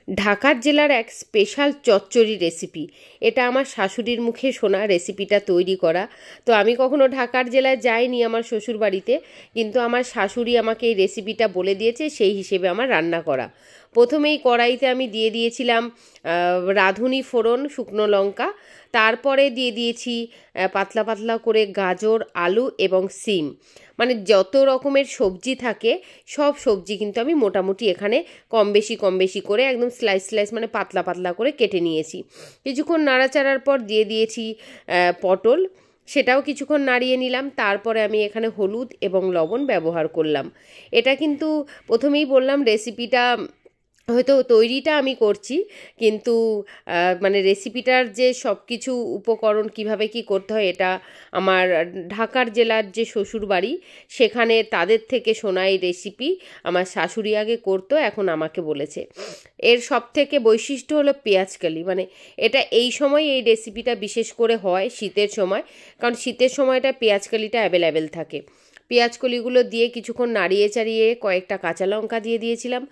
ঢাকার জেলার এক স্পেশাল চচ্চড়ি রেসিপি। এটা আমার শাশুড়ির মুখে শোনা রেসিপিটা তৈরি করা। তো আমি কখনো ঢাকার জেলায় যাইনি আমার শ্বশুর বাড়িতে, কিন্তু আমার শাশুড়ি আমাকে এই রেসিপিটা বলে দিয়েছে, সেই হিসেবে আমার রান্না করা। প্রথমেই কড়াইতে আমি দিয়ে দিয়েছিলাম রাঁধুনি ফোড়ন, শুকনো লঙ্কা। তারপরে দিয়ে দিয়েছি পাতলা পাতলা করে গাজর, আলু এবং সিম। মানে যত রকমের সবজি থাকে সব সবজি কিন্তু আমি মোটামুটি এখানে কম বেশি করে একদম স্লাইস স্লাইস মানে পাতলা পাতলা করে কেটে নিয়েছি। কিছুক্ষণ নাড়াচাড়ার পর দিয়ে দিয়েছি পটল, সেটাও কিছুক্ষণ নাড়িয়ে নিলাম। তারপরে আমি এখানে হলুদ এবং লবণ ব্যবহার করলাম। এটা কিন্তু প্রথমেই বললাম রেসিপিটা হয়তো তৈরিটা আমি করছি, কিন্তু মানে রেসিপিটার যে সব কিছু উপকরণ কিভাবে কি করতে হয় এটা আমার ঢাকার জেলার যে শ্বশুর বাড়ি সেখানে তাদের থেকে শোনা এই রেসিপি। আমার শাশুড়ি আগে করতো, এখন আমাকে বলেছে। এর সব থেকে বৈশিষ্ট্য হলো পেঁয়াজকালি, মানে এটা এই সময় এই রেসিপিটা বিশেষ করে হয় শীতের সময়, কারণ শীতের সময়টা পেঁয়াজকালিটা অ্যাভেলেবেল থাকে। পেঁয়াজকলিগুলো দিয়ে কিছুক্ষণ নাড়িয়ে চাড়িয়ে কয়েকটা কাঁচা লঙ্কা দিয়ে দিয়েছিলাম।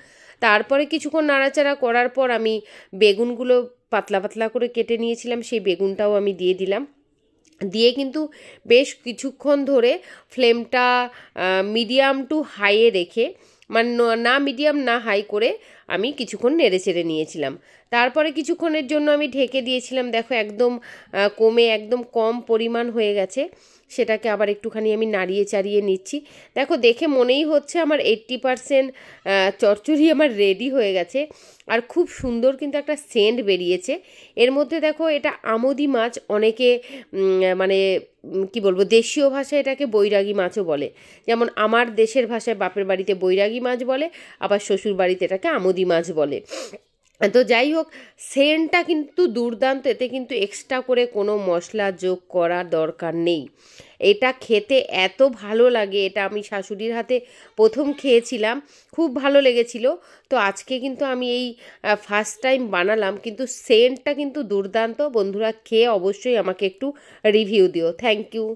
তারপরে কিছুক্ষণ নাড়াচাড়া করার পর আমি বেগুনগুলো পাতলা পাতলা করে কেটে নিয়েছিলাম, সেই বেগুনটাও আমি দিয়ে দিলাম। দিয়ে কিন্তু বেশ কিছুক্ষণ ধরে ফ্লেমটা মিডিয়াম টু হাইয়ে রেখে, মানে না মিডিয়াম না হাই করে আমি কিছুক্ষণ নেড়ে চেড়ে নিয়েছিলাম। তারপরে কিছুক্ষণের জন্য আমি ঢেকে দিয়েছিলাম। দেখো একদম কমে একদম কম পরিমাণ হয়ে গেছে। সেটাকে আবার একটুখানি আমি নাড়িয়ে চাড়িয়ে নিচ্ছি। দেখো দেখে মনেই হচ্ছে আমার 80% চচ্চড়ি আমার রেডি হয়ে গেছে। আর খুব সুন্দর কিন্তু একটা সেন্ট বেরিয়েছে এর মধ্যে। দেখো এটা আমোদি মাছ, অনেকে মানে কি বলবো, দেশীয় ভাষায় এটাকে বৈরাগী মাছও বলে। যেমন আমার দেশের ভাষায় বাপের বাড়িতে বৈরাগী মাছ বলে, আবার শ্বশুর বাড়িতে এটাকে আমোদি মাছ বলে। তো যাই হোক, সেন্টটা কিন্তু দুর্দান্ত। এতে কিন্তু এক্সট্রা করে কোনো মশলা যোগ করার দরকার নেই। এটা খেতে এত ভালো লাগে। এটা আমি শাশুড়ির হাতে প্রথম খেয়েছিলাম, খুব ভালো লেগেছিল। তো আজকে কিন্তু আমি এই ফার্স্ট টাইম বানালাম, কিন্তু সেন্টটা কিন্তু দুর্দান্ত। বন্ধুরা খেয়ে অবশ্যই আমাকে একটু রিভিউ দিও। Thank you.